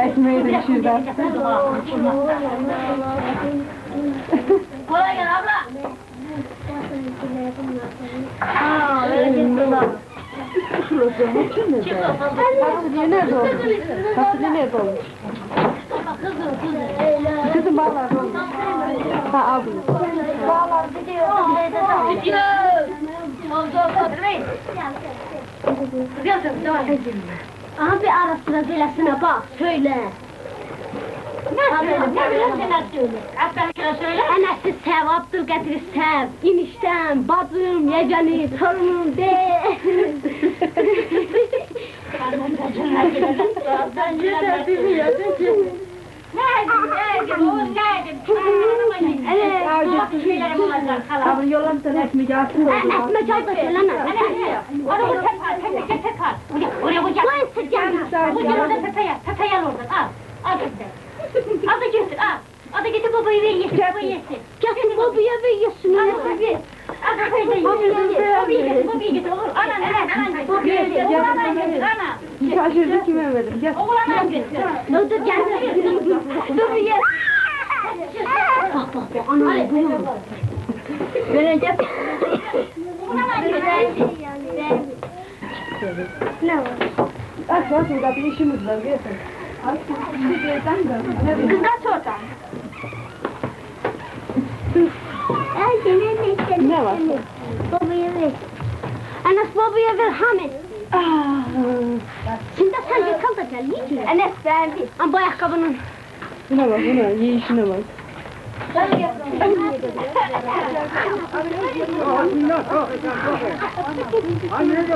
Ekmeği de şuradan. Kolay gel abla. Fasulye nerede olmuş? Fasulye nerede olmuş? Kızım bağlar olmuş. Ha aldım. Bağlar gidiyor. Abi ara sıra söylesene bak, söyle. Ne bilirsin söyle. Söyle. Anası sev, Abdülkadir sev, eniştem, bacım, yegeni, torunum de. Ben bilmiyorum ki. Nerede, Oğuz nerede? Evet, bu şeylerim olacak hala. Abi yollarsan ekmeği alsın da. Ekmek al da söyleme. Oraya tek al. Oraya koyacak. Orada pepe yal orada. Al getir. Al da getir, al. Al da getir babayı ver yesin, babayı yesin. Getir babaya ver yesin. Al babayı. Al babayı da yesin. Babayı getir, olur. Anan, babayı getir. Oğlan getir, ana. Şaşırdı kime verim? Gel. Oğlan getir. Dur, gel. Dur, ye. Bak, ana, buyur. Vereceğim. Ne var? Aç bakın kapıyı işimiz var. Gelsin. Kız kaç oradan? Ne var? Babaya ver. Enes babaya ver Hamid. Şimdi sen yıkal da gel, yiyin. Enes verdi. Ama bu ayakkabının. Buna bak, buna. Yiyişine bak. Anne